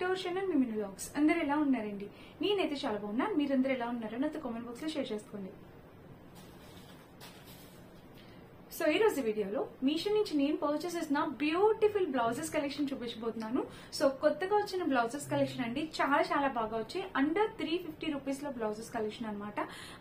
To our channel mini vlogs. అందరూ ఎలా ఉన్నారండి? నేనైతే చాలా బాగున్నా. మీరందరూ ఎలా ఉన్నారో నాతో కామెంట్ బాక్స్ లో షేర్ చేసుకోండి. సో ఈ రోజు వీడియోలో మీషో నుంచి నేను పర్చేస్ చేసిన బ్యూటిఫుల్ బ్లౌజెస్ కలెక్షన్ చూపించబోతున్నాను. సో కొత్తగా వచ్చిన బ్లౌజెస్ కలెక్షన్ అండి, చాలా చాలా బాగా వచ్చాయి. అండర్ 350 రూపీస్ లో బ్లౌజెస్ కలెక్షన్ అనమాట.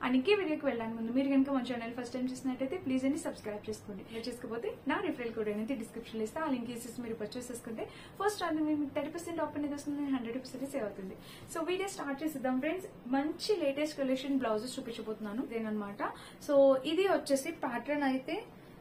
అందుకే వీడియోకి వెళ్ళాను ముందు మీరు కనుక మన ఛానల్ ఫస్ట్ టైం చూసినట్టయితే ప్లీజ్ అని సబ్స్క్రైబ్ చేసుకోండి. చేసుకోకపోతే నా రిఫరల్ కోడ్ అనేది డిస్క్రిప్షన్ లో ఇస్తే ఆ లింక్ వేసేసి మీరు పర్చేస్ చేసుకుంటే ఫస్ట్ అది మీకు 30% ఆఫ్ అనేది వస్తుంది, 100% సేవ్ అవుతుంది. సో వీడియో స్టార్ట్ చేద్దాం ఫ్రెండ్స్. మంచి లేటెస్ట్ కలెక్షన్ బ్లౌజెస్ చూపించబోతున్నాను ఇదేనమాట. సో ఇది వచ్చేసి ప్యాటర్న్ అయితే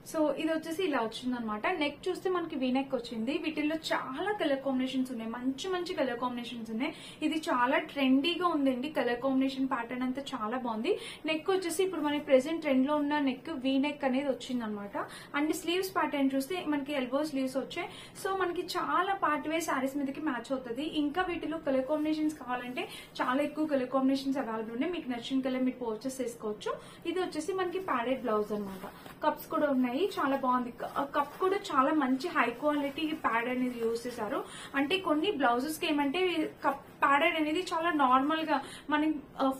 సో ఇది వచ్చేసి ఇలా వచ్చింది అనమాట. నెక్ చూస్తే మనకి వీ నెక్ వచ్చింది. వీటిల్లో చాలా కలర్ కాంబినేషన్స్ ఉన్నాయి, మంచి మంచి కలర్ కాంబినేషన్స్ ఉన్నాయి. ఇది చాలా ట్రెండీగా ఉందండి. కలర్ కాంబినేషన్ ప్యాటర్న్ అంతా చాలా బాగుంది. నెక్ వచ్చేసి ఇప్పుడు మనకి ప్రెసెంట్ ట్రెండ్ లో ఉన్న నెక్ వీ నెక్ అనేది వచ్చింది అనమాట. అండ్ స్లీవ్స్ ప్యాటర్న్ చూస్తే మనకి ఎల్బో స్లీవ్స్ వచ్చాయి. సో మనకి చాలా పార్ట్ వేర్ శారీస్ మీదకి మ్యాచ్ అవుతుంది. ఇంకా వీటిలో కలర్ కాంబినేషన్స్ కావాలంటే చాలా ఎక్కువ కలర్ కాంబినేషన్స్ అవైలబుల్ ఉన్నాయి. మీకు నచ్చిన కలర్ మీరు పర్చేస్ చేసుకోవచ్చు. ఇది వచ్చేసి మనకి ప్యాడెడ్ బ్లౌజ్ అనమాట. కప్స్ కూడా ఉన్నాయి, చాలా బాగుంది. కప్ కూడా చాలా మంచి హై క్వాలిటీ ప్యాడ్ అనేది యూజ్ చేశారు. అంటే కొన్ని బ్లౌజెస్ కి ఏమంటే కప్ ప్యాడెడ్ అనేది చాలా నార్మల్ గా మనం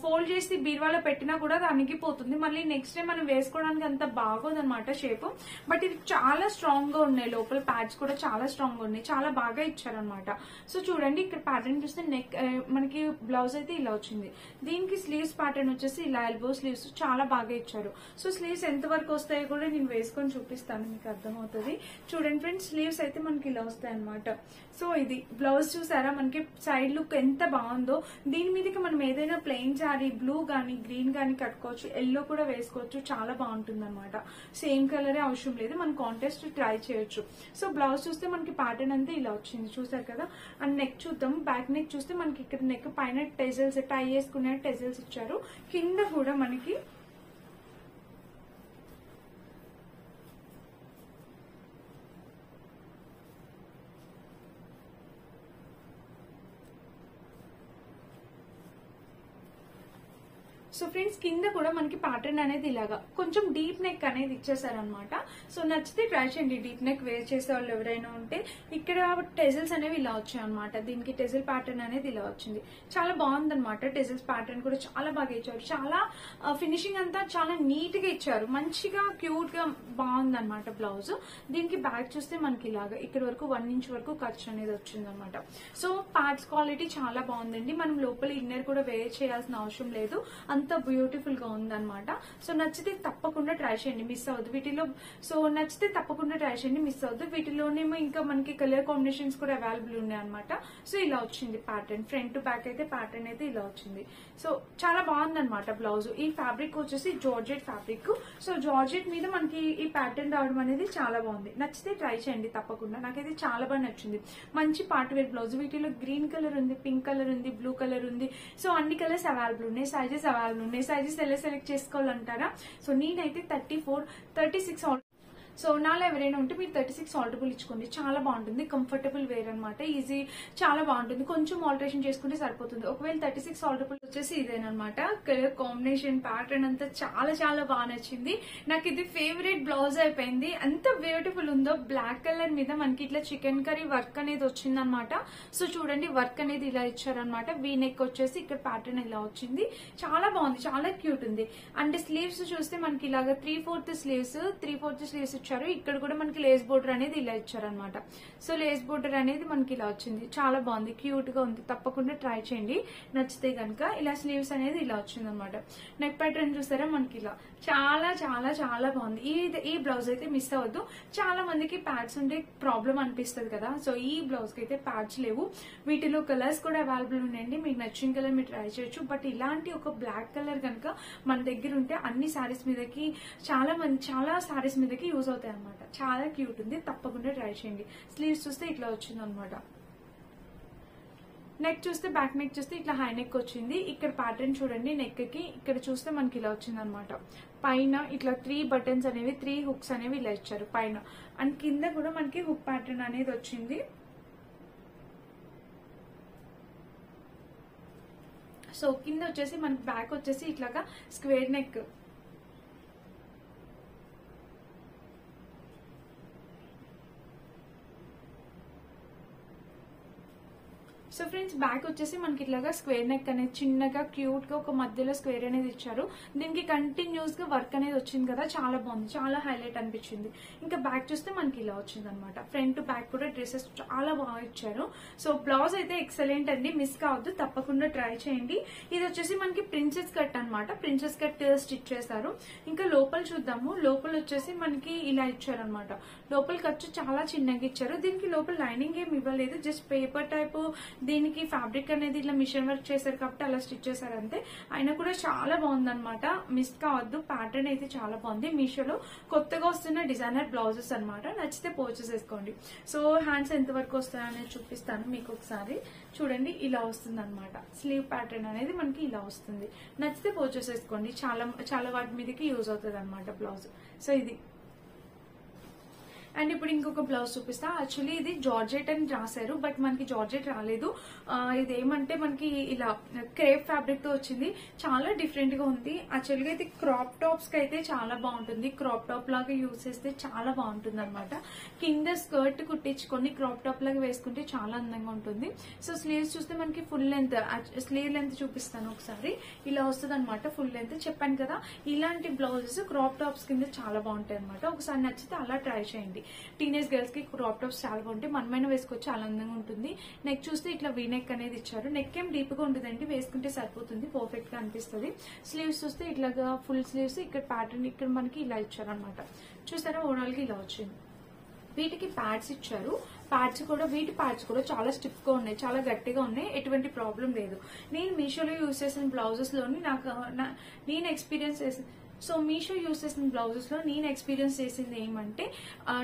ఫోల్డ్ చేసి బీరువాలో పెట్టినా కూడా అది అణిగిపోతుంది. మళ్ళీ నెక్స్ట్ డే మనం వేసుకోవడానికి అంత బాగోదు అనమాట షేప్. బట్ ఇది చాలా స్ట్రాంగ్ గా ఉన్నాయి. లోపల ప్యాడ్స్ కూడా చాలా స్ట్రాంగ్ గా ఉన్నాయి. చాలా బాగా ఇచ్చారనమాట. సో చూడండి ఇక్కడ ప్యాటర్న్ చూస్తే నెక్ మనకి బ్లౌజ్ అయితే ఇలా వచ్చింది. దీనికి స్లీవ్స్ ప్యాటర్న్ వచ్చేసి ఇలా ఎల్బో స్లీవ్స్ చాలా బాగా ఇచ్చారు. సో స్లీవ్స్ ఎంత వరకు వస్తాయో కూడా నేను వేసుకొని చూపిస్తాను, మీకు అర్థమవుతుంది. చూడండి ఫ్రెండ్స్, స్లీవ్స్ అయితే మనకి ఇలా వస్తాయి అనమాట. సో ఇది బ్లౌజ్ చూసారా, మనకి సైడ్ లుక్ ఎంత బాగుందో. దీని మీదకి మనం ఏదైనా ప్లెయిన్ శారీ బ్లూ గానీ గ్రీన్ గానీ కట్టుకోవచ్చు, ఎల్లో కూడా వేసుకోవచ్చు. చాలా బాగుంటుంది అనమాట. సేమ్ కలరే అవసరం లేదు, మనం కాంటెస్ట్ ట్రై చేయొచ్చు. సో బ్లౌజ్ చూస్తే మనకి ప్యాటర్న్ అంతా ఇలా వచ్చింది, చూసారు కదా. అండ్ నెక్ చూద్దాం. బ్యాక్ నెక్ చూస్తే మనకి ఇక్కడ నెక్ పైన టెజల్స్ టై చేసుకునే టెజల్స్ ఇచ్చారు. కింద కూడా మనకి సో ఫ్రెండ్స్ కింద కూడా మనకి ప్యాటర్న్ అనేది ఇలాగా కొంచెం డీప్ నెక్ అనేది ఇచ్చేసారనమాట. సో నచ్చితే ట్రై చేయండి. డీప్ నెక్ వేర్ చేసే వాళ్ళు ఎవరైనా ఉంటే. ఇక్కడ టెజల్స్ అనేవి ఇలా వచ్చాయి అనమాట. దీనికి టెజల్ ప్యాటర్న్ అనేది ఇలా వచ్చింది. చాలా బాగుందనమాట. టెజల్స్ ప్యాటర్న్ కూడా చాలా బాగా ఇచ్చారు. చాలా ఫినిషింగ్ అంతా చాలా నీట్ గా ఇచ్చారు. మంచిగా క్యూట్ గా బాగుందనమాట బ్లౌజ్. దీనికి బ్యాక్ చూస్తే మనకి ఇలాగా ఇక్కడ వరకు 1 ఇంచ్ వరకు ఖర్చు అనేది వచ్చింది అనమాట. సో ప్యాడ్స్ క్వాలిటీ చాలా బాగుందండి. మనం లోపల ఇన్నర్ కూడా వేర్ చేయాల్సిన అవసరం లేదు. అంత బ్యూటిఫుల్ గా ఉందన్నమాట. సో నచ్చితే తప్పకుండా ట్రై చేయండి, మిస్ అవ్వద్దు వీటిలో. సో నచ్చితే తప్పకుండా ట్రై చేయండి, మిస్ అవ్వద్దు. వీటిలోనేమో ఇంకా మనకి కలర్ కాంబినేషన్స్ కూడా అవైలబుల్ ఉన్నాయి అనమాట. సో ఇలా వచ్చింది ప్యాటర్న్. ఫ్రంట్ టు బ్యాక్ అయితే ప్యాటర్న్ అయితే ఇలా వచ్చింది. సో చాలా బాగుందన్నమాట బ్లౌజ్. ఈ ఫ్యాబ్రిక్ వచ్చేసి జార్జెట్ ఫ్యాబ్రిక్. సో జార్జెట్ మీద మనకి ఈ ప్యాటర్న్ రావడం అనేది చాలా బాగుంది. నచ్చితే ట్రై చేయండి తప్పకుండా. నాకైతే చాలా బాగా నచ్చింది. మంచి పార్ట్ వేర్ బ్లౌజ్. వీటిలో గ్రీన్ కలర్ ఉంది, పింక్ కలర్ ఉంది, బ్లూ కలర్ ఉంది. సో అన్ని కలర్స్ అవైలబుల్ ఉన్నాయి, సైజెస్ అవైలబుల్ ఉన్నాయి. సైజెస్ ఎలా సెలెక్ట్ చేసుకోవాలంటారా? సో నేనైతే 34, 36 సో నాలో ఎవరైనా ఉంటే మీరు 36 ఆల్టబుల్ ఇచ్చుకోండి. చాలా బాగుంటుంది. కంఫర్టబుల్ వేర్ అనమాట. ఈజీ, చాలా బాగుంటుంది. కొంచెం ఆల్టరేషన్ చేసుకుంటే సరిపోతుంది. ఒకవేళ 36 ఆల్టబుల్ వచ్చేసి ఇదేనమాట. కలర్ కాంబినేషన్ ప్యాటర్న్ అంతా చాలా చాలా బాగా నచ్చింది. నాకు ఇది ఫేవరెట్ బ్లౌజ్ అయిపోయింది. ఎంత బ్యూటిఫుల్ ఉందో. బ్లాక్ కలర్ మీద మనకి ఇట్లా చికెన్ కర్రీ వర్క్ అనేది వచ్చింది అనమాట. సో చూడండి వర్క్ అనేది ఇలా ఇచ్చారనమాట. వీ నెక్ వచ్చేసి ఇక్కడ ప్యాటర్న్ ఇలా వచ్చింది. చాలా బాగుంది, చాలా క్యూట్ ఉంది. అండ్ స్లీవ్స్ చూస్తే మనకి ఇలాగా 3/4 స్లీవ్స్ ఇచ్చారు. ఇక్కడ కూడా మనకి లేస్ బోర్డర్ అనేది ఇలా ఇచ్చారనమాట. సో లేస్ బోర్డర్ అనేది మనకి ఇలా వచ్చింది. చాలా బాగుంది, క్యూట్ గా ఉంది. తప్పకుండా ట్రై చేయండి నచ్చితే కనుక. ఇలా స్లీవ్స్ అనేది ఇలా వచ్చింది అనమాట. నెక్ ప్యాటర్న్ చూసారా మనకి ఇలా చాలా చాలా చాలా బాగుంది. ఈ బ్లౌజ్ అయితే మిస్ అవ్వద్దు. చాలా మందికి ప్యాడ్స్ ఉంటే ప్రాబ్లం అనిపిస్తుంది కదా. సో ఈ బ్లౌజ్ కి అయితే ప్యాడ్స్ లేవు. వీటిలో కలర్స్ కూడా అవైలబుల్ ఉన్నాయండి. మీకు నచ్చిన కలర్ మీరు ట్రై చేయొచ్చు. బట్ ఇలాంటి ఒక బ్లాక్ కలర్ కనుక మన దగ్గర ఉంటే అన్ని శారీస్ మీదకి చాలా శారీస్ మీదకి యూజ్ అవుతాయి అనమాట. చాలా క్యూట్ ఉంది. తప్పకుండా ట్రై చేయండి. స్లీవ్స్ చూస్తే ఇట్లా వచ్చింది అనమాట. నెక్ చూస్తే బ్యాక్ నెక్ చూస్తే ఇట్లా హై నెక్ వచ్చింది. ఇక్కడ ప్యాటర్న్ చూడండి. నెక్ కి ఇక్కడ చూస్తే మనకి ఇలా వచ్చింది అనమాట. పైన ఇట్లా 3 బటన్స్ అనేవి 3 హుక్స్ అనేవి ఇలా ఇచ్చారు పైన. అండ్ కింద కూడా మనకి హుక్ ప్యాటర్న్ అనేది వచ్చింది. సో కింద వచ్చేసి మనకి బ్యాక్ వచ్చేసి ఇట్లాగా square neck. So friends back వచ్చేసి మనకి ఇట్లాగా స్క్వేర్ నెక్ అనేది చిన్నగా క్యూట్ గా ఒక మధ్యలో స్క్వేర్ అనేది ఇచ్చారు. దీనికి కంటిన్యూస్ గా వర్క్ అనేది వచ్చింది కదా, చాలా బాగుంది, చాలా హైలైట్ అనిపించింది. ఇంకా బ్యాక్ చూస్తే మనకి ఇలా వచ్చింది అనమాట. ఫ్రంట్ బ్యాక్ కూడా డ్రెస్సెస్ చాలా బాగా ఇచ్చారు. సో బ్లౌజ్ అయితే ఎక్సలెంట్ అండి, మిస్ కావద్దు, తప్పకుండా ట్రై చేయండి. ఇది వచ్చేసి మనకి ప్రిన్సెస్ కట్ అనమాట, ప్రిన్సెస్ కట్ స్టిచ్ చేశారు. ఇంకా లోపల చూద్దాము. లోపల వచ్చేసి మనకి ఇలా ఇచ్చారు అనమాట. లోపల ఖర్చు చాలా చిన్నగా ఇచ్చారు. దీనికి లోపల లైనింగ్ ఏమి ఇవ్వలేదు, జస్ట్ పేపర్ టైప్. దీనికి ఫ్యాబ్రిక్ అనేది ఇట్లా మిషన్ వర్క్ చేశారు కాబట్టి అలా స్టిచ్ చేశారు అంతే. అయినా కూడా చాలా బాగుంది అనమాట, మిస్ కావద్దు. ప్యాటర్న్ అయితే చాలా బాగుంది. మీషోలో కొత్తగా వస్తున్న డిజైనర్ బ్లౌజెస్ అనమాట. నచ్చితే పర్చేస్ చేసుకోండి. సో హ్యాండ్స్ ఎంత వరకు వస్తాయనేది చూపిస్తాను మీకు ఒకసారి. చూడండి, ఇలా వస్తుంది అనమాట. స్లీవ్ ప్యాటర్న్ అనేది మనకి ఇలా వస్తుంది. నచ్చితే పర్చేస్ చేసుకోండి, చాలా చాలా వాటి మీదకి యూజ్ అవుతుంది అనమాట బ్లౌజ్. సో ఇది. అండ్ ఇప్పుడు ఇంకొక బ్లౌజ్ చూపిస్తా. యాక్చువల్లీ ఇది జార్జెట్ అని రాశారు, బట్ మనకి జార్జెట్ రాలేదు. ఇది ఏమంటే మనకి ఇలా క్రేప్ ఫ్యాబ్రిక్ తో వచ్చింది. చాలా డిఫరెంట్ గా ఉంది. యాక్చువల్గా ఇది క్రాప్ టాప్స్ కి అయితే చాలా బాగుంటుంది. క్రాప్ టాప్ లాగా యూజ్ చేస్తే చాలా బాగుంటుంది అనమాట. కింద స్కర్ట్ కుట్టించుకొని క్రాప్ టాప్ లాగా వేసుకుంటే చాలా అందంగా ఉంటుంది. సో స్లీవ్స్ చూస్తే మనకి ఫుల్ లెంత్, స్లీవ్ లెంత్ చూపిస్తాను ఒకసారి. ఇలా వస్తుంది అనమాట ఫుల్ లెంత్. చెప్పాను కదా, ఇలాంటి బ్లౌజెస్ క్రాప్ టాప్స్ కింద చాలా బాగుంటాయి అనమాట. ఒకసారి నచ్చితే అలా ట్రై చేయండి. టీనేజ్ గర్ల్స్ కి క్రాప్ టాప్స్ చాలా బాగుంటాయి. మనమైన వేసుకోవచ్చు, చాలా అందంగా ఉంటుంది. నెక్ చూస్తే ఇట్లా వీ నెక్ అనేది ఇచ్చారు. నెక్ ఏం డీప్ గా ఉంటుందండి, వేసుకుంటే సరిపోతుంది, పర్ఫెక్ట్ గా అనిపిస్తుంది. స్లీవ్స్ చూస్తే ఇట్లాగా ఫుల్ స్లీవ్స్, ఇక్కడ ప్యాటర్న్ ఇక్కడ మనకి ఇలా ఇచ్చారు అనమాట. చూసారా, ఓవరాల్ గా ఇలా వచ్చింది. వీటికి ప్యాడ్స్ ఇచ్చారు. వీటి ప్యాడ్స్ కూడా చాలా స్టిఫ్ గా ఉన్నాయి, చాలా గట్టిగా ఉన్నాయి. ఎటువంటి ప్రాబ్లం లేదు. నేను మీషోలో యూజ్ చేసిన బ్లౌజెస్ లోని నేను ఎక్స్పీరియన్స్ చేసిన మీషో యూజ్ చేసిన బ్లౌజెస్ లో నేను ఎక్స్పీరియన్స్ చేసింది ఏమంటే,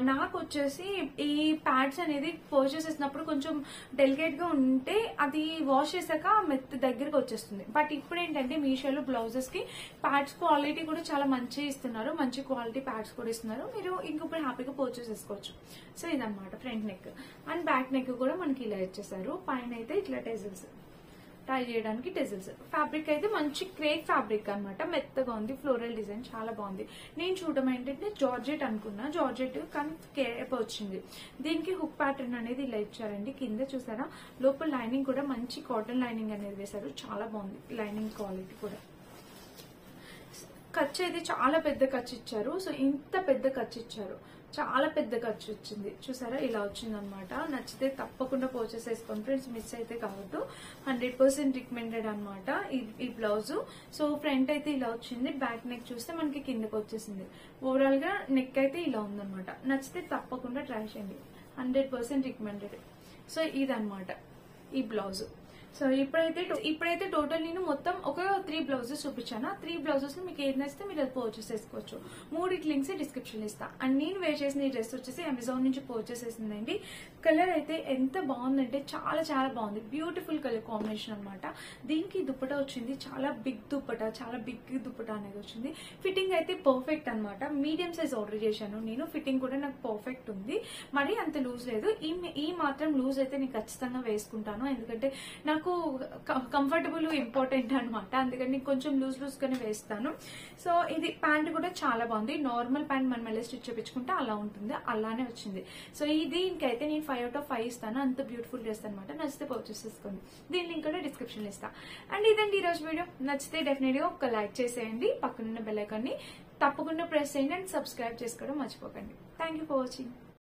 నాకు వచ్చేసి ఈ ప్యాడ్స్ అనేది పర్చేస్ చేసినప్పుడు కొంచెం డెలికేట్ గా ఉంటే అది వాష్ చేశాక మెత్త దగ్గరకు వచ్చేస్తుంది. బట్ ఇప్పుడు ఏంటంటే మీషోలో బ్లౌజెస్ కి ప్యాడ్స్ క్వాలిటీ కూడా చాలా మంచిగా ఇస్తున్నారు, మంచి క్వాలిటీ ప్యాడ్స్ కూడా ఇస్తున్నారు. మీరు ఇంకొకటి హ్యాపీగా పర్చేస్ చేసుకోవచ్చు. సో ఇదన్నమాట front neck. And back neck కూడా మనకి ఇలా ఇచ్చేసారు. పైన అయితే ఇట్లా టెజిల్స్ టై చేయడానికి టెజిల్స్. ఫ్యాబ్రిక్ అయితే మంచి క్రేప్ ఫ్యాబ్రిక్ అనమాట, మెత్తగా ఉంది. ఫ్లోరల్ డిజైన్ చాలా బాగుంది. నేను చూడడం ఏంటంటే జార్జెట్ అనుకున్నా, జార్జెట్ కానీ క్రేప్ వచ్చింది. దీనికి హుక్ ప్యాటర్న్ అనేది ఇలా ఇచ్చారండి. కింద చూసారా, లోపల లైనింగ్ కూడా మంచి కాటన్ లైనింగ్ అనేది వేశారు, చాలా బాగుంది లైనింగ్ క్వాలిటీ కూడా. ఖర్చు అయితే చాలా పెద్ద ఖర్చు ఇచ్చారు. సో ఇంత పెద్ద ఖర్చు ఇచ్చారు, చాలా పెద్ద ఖర్చు వచ్చింది. చూసారా, ఇలా వచ్చింది అనమాట. నచ్చితే తప్పకుండా పర్చేస్ చేసుకోండి ఫ్రెండ్స్, మిస్ అయితే కావద్దు. 100% రికమెండెడ్ అనమాట ఈ బ్లౌజ్. సో ఫ్రంట్ అయితే ఇలా వచ్చింది. బ్యాక్ నెక్ చూస్తే మనకి కిందకి వచ్చేసింది. ఓవరాల్ గా నెక్ అయితే ఇలా ఉందన్నమాట. నచ్చితే తప్పకుండా ట్రై చేయండి, 100% రికమెండెడ్. సో ఇదన్నమాట ఈ బ్లౌజ్. సో ఇప్పుడైతే టోటల్ నేను మొత్తం ఒక 3 బ్లౌజెస్ చూపించాను. 3 బ్లౌజెస్ మీకు ఏది నచ్చితే మీరు అది పర్చేస్ చేసుకోవచ్చు. 3 లింక్స్ డిస్క్రిప్షన్ ఇస్తా. అండ్ నేను వేర్ చేసిన ఈ డ్రెస్ వచ్చేసి అమెజాన్ నుంచి పర్చేస్ చేసిందండి. కలర్ అయితే ఎంత బాగుందంటే చాలా చాలా బాగుంది. బ్యూటిఫుల్ కలర్ కాంబినేషన్ అనమాట. దీనికి దుప్పటా వచ్చింది, చాలా బిగ్ దుప్పటా, చాలా బిగ్ దుప్పటా అనేది వచ్చింది. ఫిట్టింగ్ అయితే పర్ఫెక్ట్ అనమాట. మీడియం సైజ్ ఆర్డర్ చేశాను నేను. ఫిట్టింగ్ కూడా నాకు పర్ఫెక్ట్ ఉంది, మరి అంత లూజ్ లేదు. ఈ మాత్రం లూజ్ అయితే నేను ఖచ్చితంగా వేసుకుంటాను, ఎందుకంటే నాకు కంఫర్టబుల్ ఇంపార్టెంట్ అనమాట. అందుకని కొంచెం లూజ్ గానే వేస్తాను. సో ఇది ప్యాంట్ కూడా చాలా బాగుంది. నార్మల్ ప్యాంట్ మనం ఎలా స్టిచ్ చేపించుకుంటే అలా ఉంటుంది, అలానే వచ్చింది. సో దీనికైతే నేను 5 out of 5 ఇస్తాను. అంత బ్యూటిఫుల్ డ్రెస్ అనమాట. నచ్చితే పర్చేస్ చేసుకోండి. దీని లింక్ కూడా డిస్క్రిప్షన్ ఇస్తా. అండ్ ఇదండి ఈ రోజు వీడియో. నచ్చితే డెఫినెట్ గా ఒక లైక్ చేసేయండి, పక్కనున్న బెల్ ఐకాన్ ని తప్పకుండా ప్రెస్ చేయండి, అండ్ సబ్స్క్రైబ్ చేసుకోవడం మర్చిపోకండి. Thank you for watching.